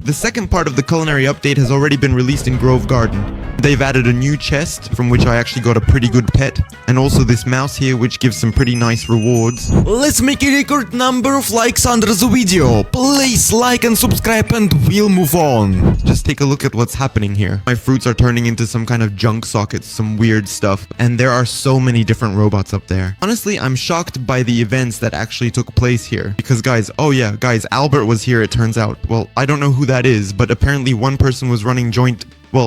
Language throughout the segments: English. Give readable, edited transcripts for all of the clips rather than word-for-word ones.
The second part of the culinary update has already been released in Grove Garden. They've added a new chest, from which I actually got a pretty good pet, and also this mouse here, which gives some pretty nice rewards. Let's make a record number of likes under the video. Please like and subscribe and we'll move on. Just take a look at what's happening here. My fruits are turning into some kind of junk sockets, some weird stuff, and there are so many different robots up there. Honestly, I'm shocked by the events that actually took place here. Because guys, oh yeah, guys, Albert was here, it turns out. Well, I don't know who that is, but apparently one person was running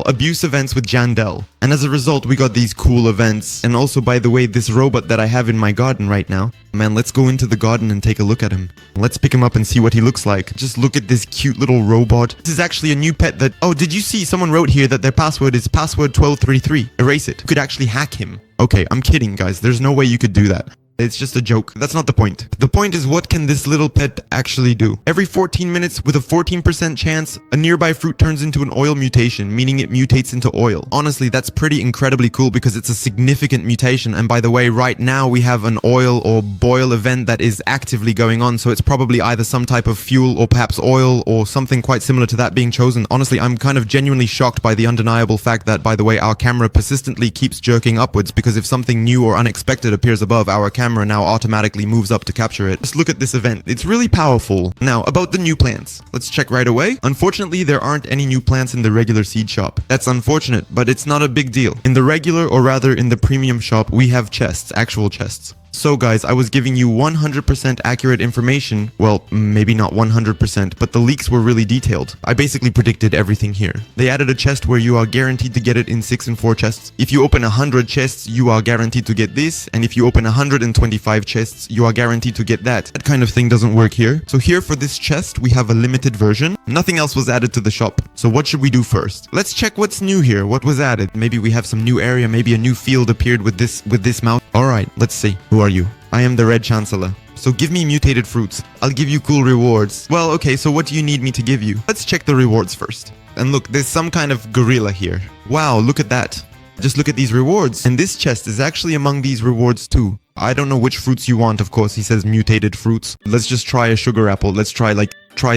abuse events with Jandel. And as a result, we got these cool events. And also, by the way, this robot that I have in my garden right now. Man, let's go into the garden and take a look at him. Let's pick him up and see what he looks like. Just look at this cute little robot. This is actually a new pet that... Oh, did you see? Someone wrote here that their password is password 1233. Erase it. You could actually hack him. Okay, I'm kidding, guys. There's no way you could do that. It's just a joke. That's not the point. The point is, what can this little pet actually do? Every 14 minutes, with a 14% chance, a nearby fruit turns into an oil mutation, meaning it mutates into oil. Honestly, that's pretty incredibly cool because it's a significant mutation. And by the way, right now we have an oil or boil event that is actively going on. So it's probably either some type of fuel or perhaps oil or something quite similar to that being chosen. Honestly, I'm kind of genuinely shocked by the undeniable fact that, by the way, our camera persistently keeps jerking upwards because if something new or unexpected appears above, our camera now automatically moves up to capture it. Just look at this event. It's really powerful. Now, about the new plants. Let's check right away. Unfortunately, there aren't any new plants in the regular seed shop. That's unfortunate, but it's not a big deal. In the regular, or rather in the premium shop, we have chests, actual chests. So guys, I was giving you 100% accurate information. Well, maybe not 100%, but the leaks were really detailed. I basically predicted everything here. They added a chest where you are guaranteed to get it in 6 and 4 chests. If you open 100 chests, you are guaranteed to get this. And if you open 125 chests, you are guaranteed to get that. That kind of thing doesn't work here. So here for this chest, we have a limited version. Nothing else was added to the shop. So what should we do first? Let's check what's new here. What was added? Maybe we have some new area. Maybe a new field appeared with this mouse. All right, let's see. Who are you? I am the Red Chancellor. So give me mutated fruits. I'll give you cool rewards. Well, okay, so what do you need me to give you? Let's check the rewards first. And look, there's some kind of gorilla here. Wow, look at that. Just look at these rewards. And this chest is actually among these rewards too. I don't know which fruits you want, of course. He says mutated fruits. Let's just try a sugar apple. Let's try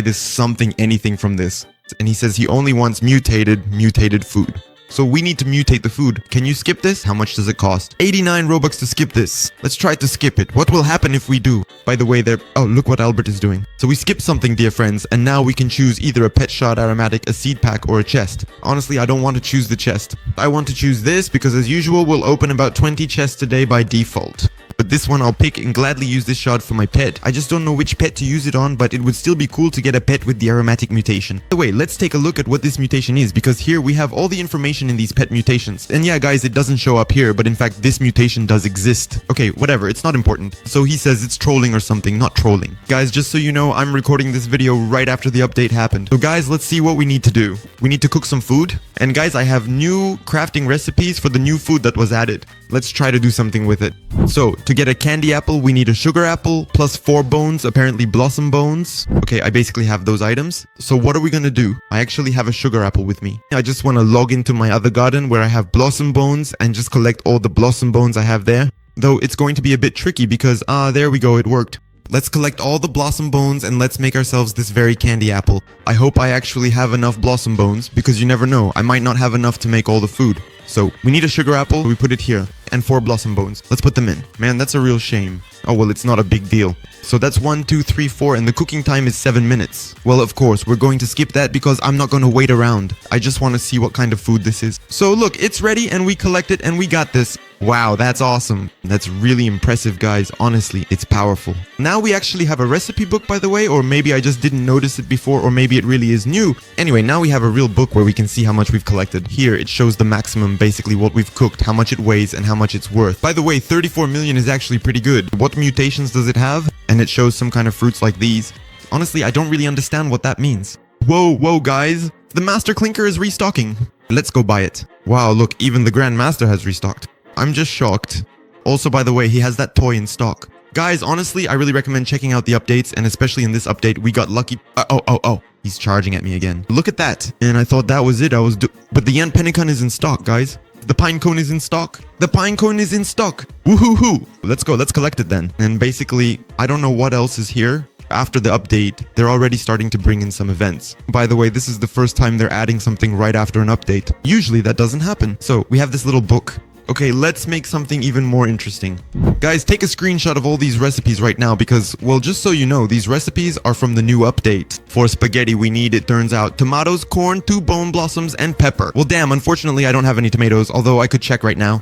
this something, anything from this. And he says he only wants mutated food. So we need to mutate the food. Can you skip this? How much does it cost? 89 Robux to skip this. Let's try to skip it. What will happen if we do? By the way, oh, look what Albert is doing. So we skip something, dear friends, and now we can choose either a pet shot aromatic, a seed pack, or a chest. Honestly, I don't want to choose the chest. I want to choose this because as usual, we'll open about 20 chests a day by default. But this one I'll pick and gladly use this shot for my pet. I just don't know which pet to use it on, but it would still be cool to get a pet with the aromatic mutation. By the way, let's take a look at what this mutation is, because here we have all the information in these pet mutations. And yeah, guys, it doesn't show up here, but in fact, this mutation does exist. Okay, whatever, it's not important. So he says it's trolling or something, not trolling. Guys, just so you know, I'm recording this video right after the update happened. So guys, let's see what we need to do. We need to cook some food. And guys, I have new crafting recipes for the new food that was added. Let's try to do something with it. So, to get a candy apple, we need a sugar apple, plus 4 bones, apparently blossom bones. Okay, I basically have those items. So what are we gonna do? I actually have a sugar apple with me. I just want to log into my other garden where I have blossom bones and just collect all the blossom bones I have there. Though it's going to be a bit tricky because, there we go, it worked. Let's collect all the blossom bones and let's make ourselves this very candy apple. I hope I actually have enough blossom bones because you never know, I might not have enough to make all the food. So we need a sugar apple, we put it here, and 4 blossom bones. Let's put them in. Man, that's a real shame. Oh well, it's not a big deal. So that's 1, 2, 3, 4, and the cooking time is 7 minutes. Well, of course, we're going to skip that because I'm not going to wait around. I just want to see what kind of food this is. So look, it's ready and we collect it and we got this. Wow, that's awesome. That's really impressive, guys. Honestly, it's powerful. Now we actually have a recipe book, by the way, or maybe I just didn't notice it before, or maybe it really is new. Anyway, now we have a real book where we can see how much we've collected. Here, it shows the maximum, basically what we've cooked, how much it weighs, and how much it's worth. By the way, 34 million is actually pretty good. What mutations does it have? And it shows some kind of fruits like these. Honestly, I don't really understand what that means. Whoa, guys. The Master Clinker is restocking. Let's go buy it. Wow, look, even the Grandmaster has restocked. I'm just shocked. Also, by the way, he has that toy in stock. Guys, honestly, I really recommend checking out the updates, and especially in this update, we got lucky. Oh, he's charging at me again. Look at that. And I thought that was it. But the Ant Pemmican is in stock, guys. The pine cone is in stock. The pine cone is in stock. Woohoo! Let's go. Let's collect it then. And basically, I don't know what else is here. after the update, they're already starting to bring in some events. By the way, this is the first time they're adding something right after an update. Usually that doesn't happen. So we have this little book. Okay, let's make something even more interesting. Guys, take a screenshot of all these recipes right now because, well, just so you know, these recipes are from the new update. For spaghetti, we need, it turns out, tomatoes, corn, 2 bone blossoms, and pepper. Well, damn, unfortunately, I don't have any tomatoes, although I could check right now.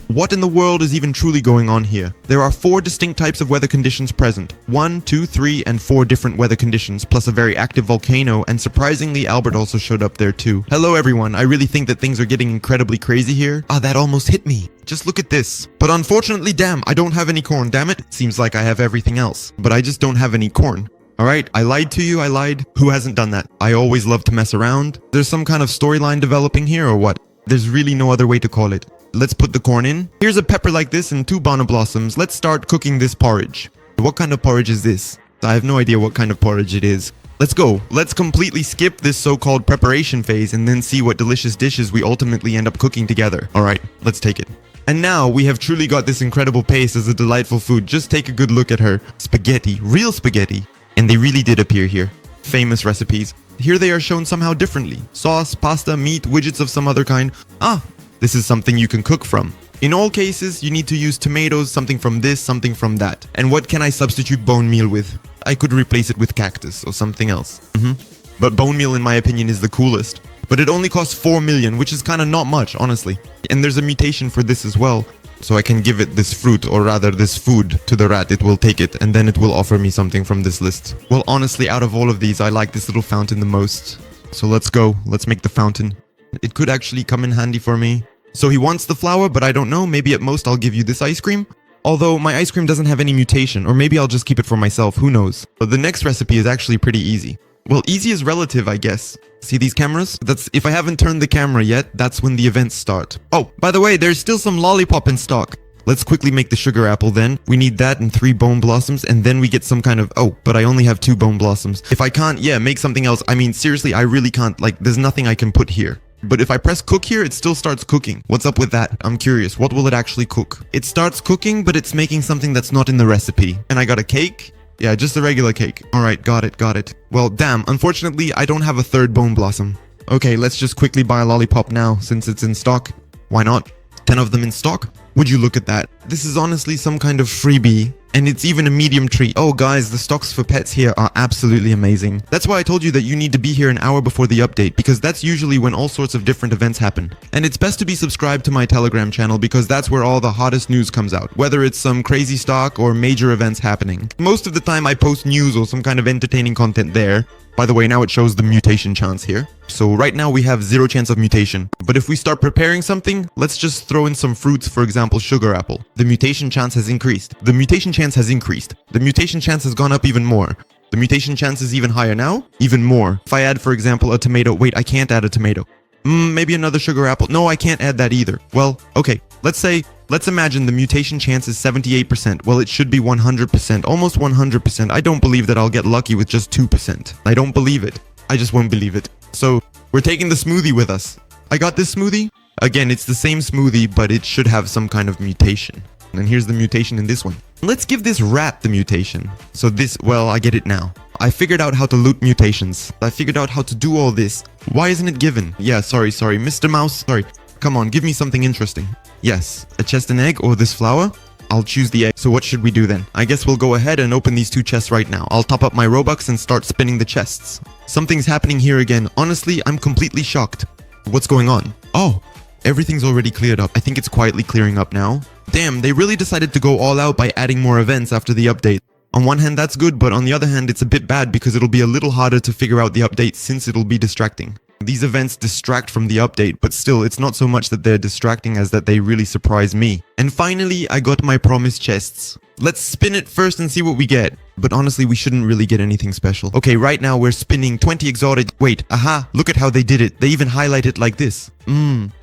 What in the world is even truly going on here? There are 4 distinct types of weather conditions present. 1, 2, 3, and 4 different weather conditions, plus a very active volcano, and surprisingly, Albert also showed up there too. Hello everyone, I really think that things are getting incredibly crazy here. Ah, that almost hit me. Just look at this. But unfortunately, damn, I don't have any corn, damn it. Seems like I have everything else, but I just don't have any corn. Alright, I lied to you, I lied. Who hasn't done that? I always love to mess around. There's some kind of storyline developing here or what? There's really no other way to call it. Let's put the corn in. Here's a pepper like this and 2 bonnet blossoms. Let's start cooking this porridge. What kind of porridge is this? I have no idea what kind of porridge it is. Let's go. Let's completely skip this so-called preparation phase and then see what delicious dishes we ultimately end up cooking together. Alright, let's take it. And now we have truly got this incredible paste as a delightful food. Just take a good look at her. Spaghetti. Real spaghetti. And they really did appear here. Famous recipes. Here they are shown somehow differently. Sauce, pasta, meat, widgets of some other kind. Ah, this is something you can cook from. In all cases, you need to use tomatoes, something from this, something from that. And what can I substitute bone meal with? I could replace it with cactus or something else. But bone meal, in my opinion, is the coolest. But it only costs 4 million, which is kind of not much, honestly. And there's a mutation for this as well. So I can give it this fruit, or rather this food, to the rat. It will take it, and then it will offer me something from this list. Well, honestly, out of all of these, I like this little fountain the most. So let's go. Let's make the fountain. It could actually come in handy for me. So he wants the flour, but I don't know. Maybe at most I'll give you this ice cream. Although my ice cream doesn't have any mutation, or maybe I'll just keep it for myself. Who knows? But the next recipe is actually pretty easy. Well, easy is relative, I guess. See these cameras? That's if I haven't turned the camera yet, that's when the events start. Oh, by the way, there's still some lollipop in stock. Let's quickly make the sugar apple then. We need that and 3 bone blossoms, and then we get some kind of... Oh, but I only have 2 bone blossoms. If I can't, yeah, make something else. I mean, seriously, I really can't. Like, there's nothing I can put here. But if I press cook here, it still starts cooking. What's up with that? I'm curious. What will it actually cook? It starts cooking, but it's making something that's not in the recipe. And I got a cake? Yeah, just a regular cake. Alright, got it. Well, damn, unfortunately, I don't have a 3rd bone blossom. Okay, let's just quickly buy a lollipop now, since it's in stock. Why not? 10 of them in stock? Would you look at that? This is honestly some kind of freebie. And it's even a medium treat. Oh guys, the stocks for pets here are absolutely amazing. That's why I told you that you need to be here an hour before the update, because that's usually when all sorts of different events happen. And it's best to be subscribed to my Telegram channel because that's where all the hottest news comes out, whether it's some crazy stock or major events happening. Most of the time I post news or some kind of entertaining content there. By the way, now it shows the mutation chance here. So right now we have 0 chance of mutation. But if we start preparing something, let's just throw in some fruits, for example, sugar apple. The mutation chance has increased. The mutation chance has increased. The mutation chance has gone up even more. The mutation chance is even higher now? Even more. If I add, for example, a tomato. Wait, I can't add a tomato. Maybe another sugar apple. No, I can't add that either. Well, okay. Let's imagine the mutation chance is 78%. Well, it should be 100%, almost 100%. I don't believe that I'll get lucky with just 2%. I don't believe it. I just won't believe it. So, we're taking the smoothie with us. I got this smoothie. Again, it's the same smoothie, but it should have some kind of mutation. And here's the mutation in this one. Let's give this rat the mutation. So this, well, I get it now. I figured out how to loot mutations. I figured out how to do all this. Why isn't it given? Yeah, sorry, Mr. Mouse. Sorry. Come on, give me something interesting. Yes, a chest and egg or this flower? I'll choose the egg. So what should we do then? I guess we'll go ahead and open these 2 chests right now. I'll top up my Robux and start spinning the chests. Something's happening here again. Honestly, I'm completely shocked. What's going on? Oh, everything's already cleared up. I think it's quietly clearing up now. Damn, they really decided to go all out by adding more events after the update. On one hand, that's good, but on the other hand, it's a bit bad because it'll be a little harder to figure out the update since it'll be distracting. These events distract from the update, but still, it's not so much that they're distracting as that they really surprise me. And finally, I got my promised chests. Let's spin it first and see what we get. But honestly, we shouldn't really get anything special. Okay, right now we're spinning 20 exotic... Wait, aha, look at how they did it. They even highlight it like this.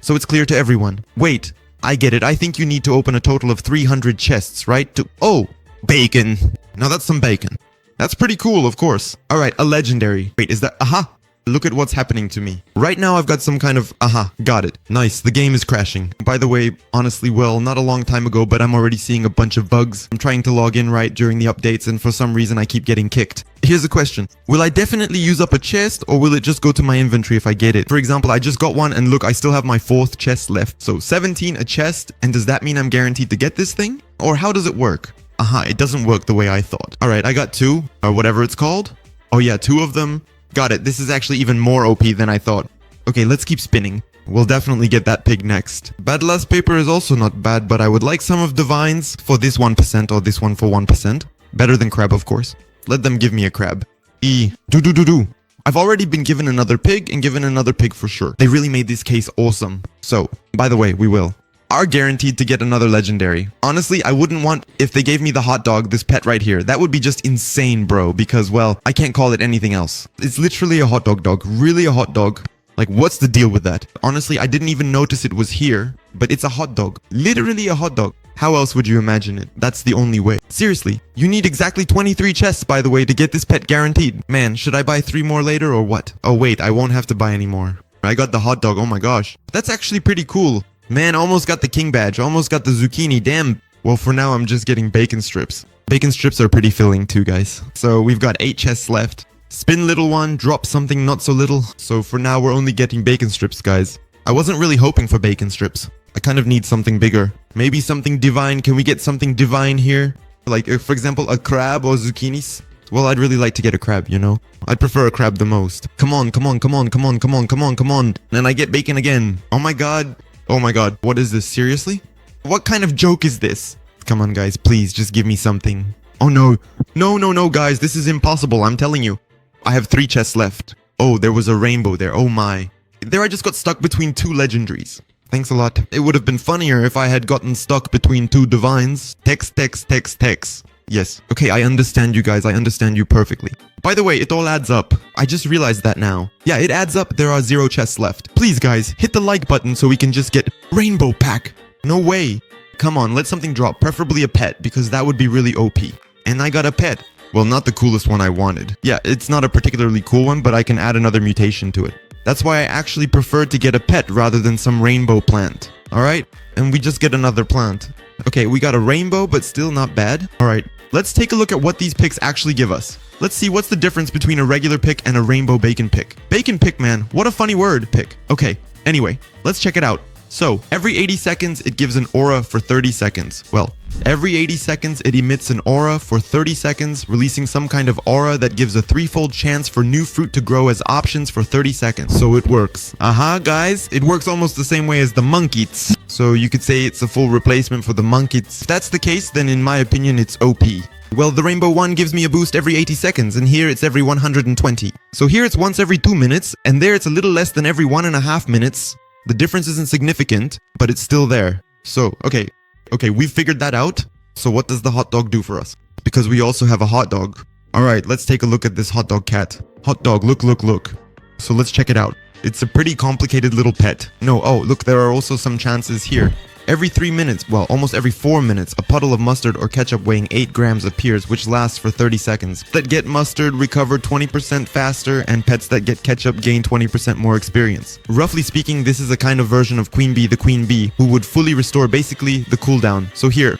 So it's clear to everyone. Wait, I get it. I think you need to open a total of 300 chests, right? Oh, bacon. Now that's some bacon. That's pretty cool, of course. All right, a legendary. Wait, is that... Aha. Look at what's happening to me. Right now I've got some kind of... Aha, got it. Nice, the game is crashing. By the way, honestly, well, not a long time ago, but I'm already seeing a bunch of bugs. I'm trying to log in right during the updates and for some reason I keep getting kicked. Here's a question. Will I definitely use up a chest, or will it just go to my inventory if I get it? For example, I just got one, and look, I still have my 4th chest left. So 17 a chest, and does that mean I'm guaranteed to get this thing? Or how does it work? Aha, it doesn't work the way I thought. Alright, I got 2, or whatever it's called. Oh yeah, 2 of them. Got it. This is actually even more OP than I thought. Okay, let's keep spinning. We'll definitely get that pig next. Badlass paper is also not bad, but I would like some of Divines for this 1% or this one for 1%. Better than crab, of course. Let them give me a crab. Do. I've already been given another pig and given another pig for sure. They really made this case awesome. So, by the way, we will. Are guaranteed to get another legendary. Honestly, I wouldn't want if they gave me the hot dog, this pet right here. That would be just insane, bro, because, well, I can't call it anything else. It's literally a hot dog. Really a hot dog. Like, what's the deal with that? Honestly, I didn't even notice it was here, but it's a hot dog. Literally a hot dog. How else would you imagine it? That's the only way. Seriously, you need exactly 23 chests, by the way, to get this pet guaranteed. Man, should I buy 3 more later or what? Oh wait, I won't have to buy any more. I got the hot dog, oh my gosh. That's actually pretty cool. Man, almost got the king badge, almost got the zucchini, damn. Well, for now, I'm just getting bacon strips. Bacon strips are pretty filling too, guys. So we've got 8 chests left. Spin little one, drop something not so little. So for now, we're only getting bacon strips, guys. I wasn't really hoping for bacon strips. I kind of need something bigger. Maybe something divine. Can we get something divine here? Like, for example, a crab or zucchinis? Well, I'd really like to get a crab, you know? I'd prefer a crab the most. Come on. And I get bacon again. Oh my god. What is this? Seriously? What kind of joke is this? Come on, guys. Please, just give me something. Oh no. No, guys. This is impossible. I'm telling you. I have 3 chests left. Oh, there was a rainbow there. Oh my. There I just got stuck between 2 legendaries. Thanks a lot. It would have been funnier if I had gotten stuck between 2 divines. Text. Yes. Okay, I understand you guys. I understand you perfectly. By the way, it all adds up. I just realized that now. Yeah, it adds up. There are 0 chests left. Please, guys, hit the like button so we can just get rainbow pack. No way. Come on, let something drop. Preferably a pet, because that would be really OP. And I got a pet. Well, not the coolest one I wanted. Yeah, it's not a particularly cool one, but I can add another mutation to it. That's why I actually preferred to get a pet rather than some rainbow plant. Alright? And we just get another plant. Okay, we got a rainbow, but still not bad. Alright, let's take a look at what these picks actually give us. Let's see what's the difference between a regular pick and a rainbow bacon pick. Bacon pick, man. What a funny word, pick. Okay, anyway, let's check it out. So, every 80 seconds, it gives an aura for 30 seconds. Well, every 80 seconds, it emits an aura for 30 seconds, releasing some kind of aura that gives a 3-fold chance for new fruit to grow as options for 30 seconds. So it works. Aha, guys, it works almost the same way as the monkeys. So you could say it's a full replacement for the monkeys. If that's the case, then in my opinion, it's OP. Well, the rainbow one gives me a boost every 80 seconds, and here it's every 120. So here it's once every 2 minutes, and there it's a little less than every 1.5 minutes. The difference isn't significant, but it's still there. So, okay, we've figured that out. So what does the hot dog do for us? Because we also have a hot dog. Alright, let's take a look at this hot dog cat. Hot dog, look. So let's check it out. It's a pretty complicated little pet. No, oh, look, there are also some chances here. Every 3 minutes, well, almost every 4 minutes, a puddle of mustard or ketchup weighing 8 grams appears, which lasts for 30 seconds. That get mustard recover 20% faster, and pets that get ketchup gain 20% more experience. Roughly speaking, this is a kind of version of Queen Bee the Queen Bee, who would fully restore basically the cooldown. So here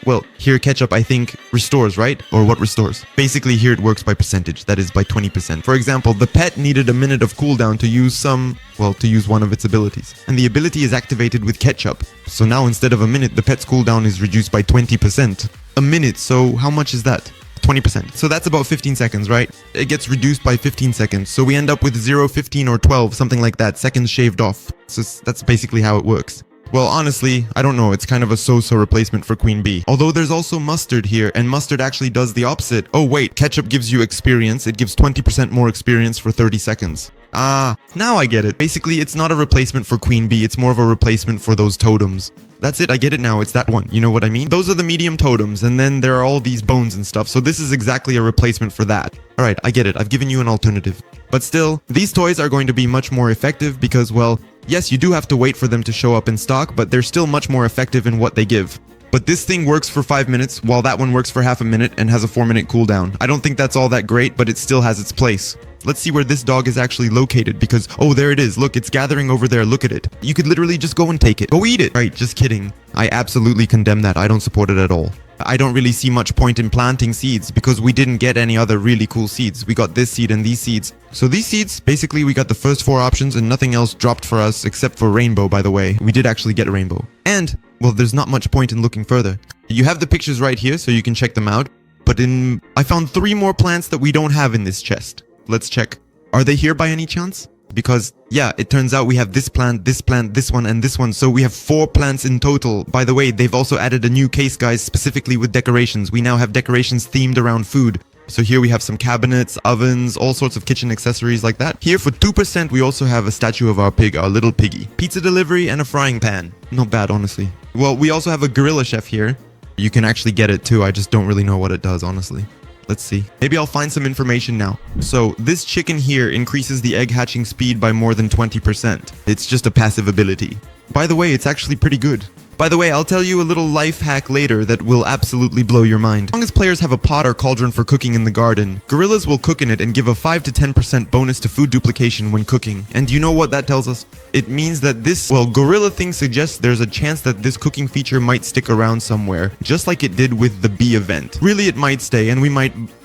ketchup I think restores, right? Or what restores? Basically here it works by percentage, that is by 20%. For example, the pet needed a minute of cooldown to use one of its abilities. And the ability is activated with ketchup. So now instead of a minute, the pet's cooldown is reduced by 20%. A minute, so how much is that? 20%. So that's about 15 seconds, right? It gets reduced by 15 seconds. So we end up with 0, 15, or 12, something like that, seconds shaved off. So that's basically how it works. Well, honestly, I don't know. It's kind of a so-so replacement for Queen Bee. Although there's also mustard here, and mustard actually does the opposite. Oh wait, ketchup gives you experience. It gives 20% more experience for 30 seconds. Ah, now I get it. Basically, it's not a replacement for Queen Bee. It's more of a replacement for those totems. That's it, I get it now. It's that one. You know what I mean? Those are the medium totems, and then there are all these bones and stuff. So this is exactly a replacement for that. Alright, I get it. I've given you an alternative. But still, these toys are going to be much more effective because, well, yes, you do have to wait for them to show up in stock, but they're still much more effective in what they give. But this thing works for 5 minutes, while that one works for half a minute and has a 4-minute cooldown. I don't think that's all that great, but it still has its place. Let's see where this dog is actually located because, oh, there it is. Look, it's gathering over there. Look at it. You could literally just go and take it. Go eat it. Right, just kidding. I absolutely condemn that. I don't support it at all. I don't really see much point in planting seeds because we didn't get any other really cool seeds. We got this seed and these seeds. So these seeds, basically we got the first 4 options and nothing else dropped for us except for rainbow, by the way. We did actually get a rainbow. And, well, there's not much point in looking further. You have the pictures right here so you can check them out. But I found 3 more plants that we don't have in this chest. Let's check. Are they here by any chance? Because, yeah, it turns out we have this plant, this one, and this one. So we have 4 plants in total. By the way, they've also added a new case, guys, specifically with decorations. We now have decorations themed around food. So here we have some cabinets, ovens, all sorts of kitchen accessories like that. Here for 2%, we also have a statue of our pig, our little piggy. Pizza delivery and a frying pan. Not bad, honestly. Well, we also have a gorilla chef here. You can actually get it too. I just don't really know what it does, honestly. Let's see. Maybe I'll find some information now. So this chicken here increases the egg hatching speed by more than 20%. It's just a passive ability. By the way, it's actually pretty good. By the way, I'll tell you a little life hack later that will absolutely blow your mind. As long as players have a pot or cauldron for cooking in the garden, gorillas will cook in it and give a 5 to 10% bonus to food duplication when cooking. And do you know what that tells us? It means that this, well, gorilla thing suggests there's a chance that this cooking feature might stick around somewhere, just like it did with the bee event. Really, it might stay and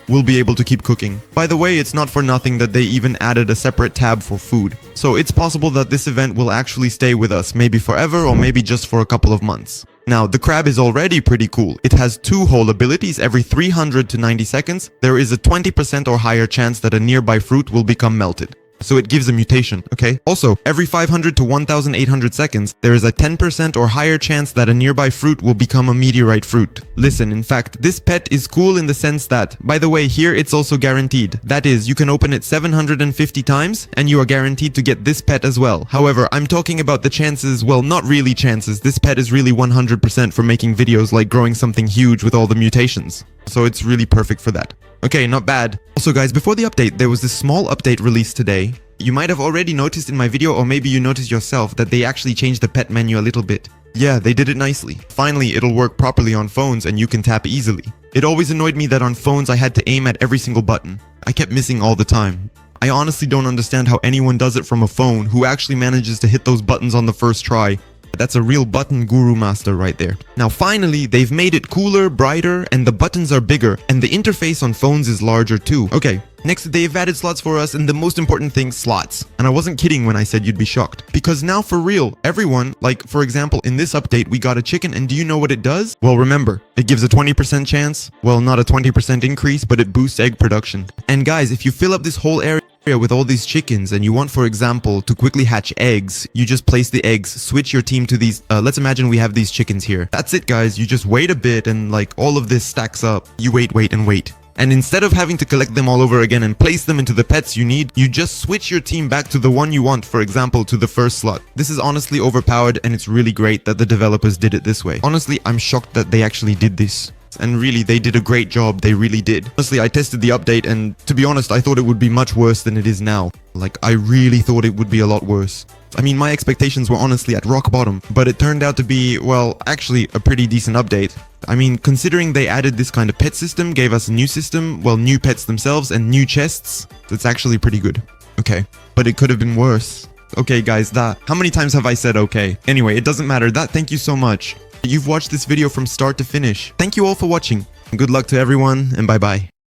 we'll be able to keep cooking. By the way, it's not for nothing that they even added a separate tab for food. So it's possible that this event will actually stay with us, maybe forever or maybe just for a couple of months. Now, the crab is already pretty cool. It has 2 whole abilities every 300 to 90 seconds. There is a 20% or higher chance that a nearby fruit will become melted. So it gives a mutation, okay? Also, every 500 to 1800 seconds, there is a 10% or higher chance that a nearby fruit will become a meteorite fruit. Listen, in fact, this pet is cool in the sense that, by the way, here it's also guaranteed. That is, you can open it 750 times and you are guaranteed to get this pet as well. However, I'm talking about the chances, well, not really chances. This pet is really 100% for making videos like growing something huge with all the mutations. So it's really perfect for that. Okay, not bad. Also guys, before the update, there was this small update released today. You might have already noticed in my video, or maybe you noticed yourself, that they actually changed the pet menu a little bit. Yeah, they did it nicely. Finally, it'll work properly on phones and you can tap easily. It always annoyed me that on phones I had to aim at every single button. I kept missing all the time. I honestly don't understand how anyone does it from a phone who actually manages to hit those buttons on the first try. That's a real button guru master right there. Now finally, they've made it cooler, brighter, and the buttons are bigger, and the interface on phones is larger too. Okay, next they've added slots for us, and the most important thing, slots. And I wasn't kidding when I said you'd be shocked. Because now for real, everyone, like for example, in this update, we got a chicken, and do you know what it does? Well, remember, it gives a 20% chance. Well, not a 20% increase, but it boosts egg production. And guys, if you fill up this whole area with all these chickens and you want, for example, to quickly hatch eggs, you just place the eggs, switch your team to these, let's imagine we have these chickens here. That's it guys, you just wait a bit and like all of this stacks up. You wait and wait. And instead of having to collect them all over again and place them into the pets you need, you just switch your team back to the one you want, for example, to the first slot. This is honestly overpowered and it's really great that the developers did it this way. Honestly, I'm shocked that they actually did this. And really, they did a great job, they really did. Honestly, I tested the update and to be honest, I thought it would be much worse than it is now. Like, I really thought it would be a lot worse. I mean, my expectations were honestly at rock bottom, but it turned out to be, well, actually a pretty decent update. I mean, considering they added this kind of pet system, gave us a new system, well, new pets themselves and new chests, it's actually pretty good. Okay, but it could have been worse. Okay, guys, how many times have I said okay? Anyway, it doesn't matter. Thank you so much. You've watched this video from start to finish. Thank you all for watching. Good luck to everyone, and bye-bye.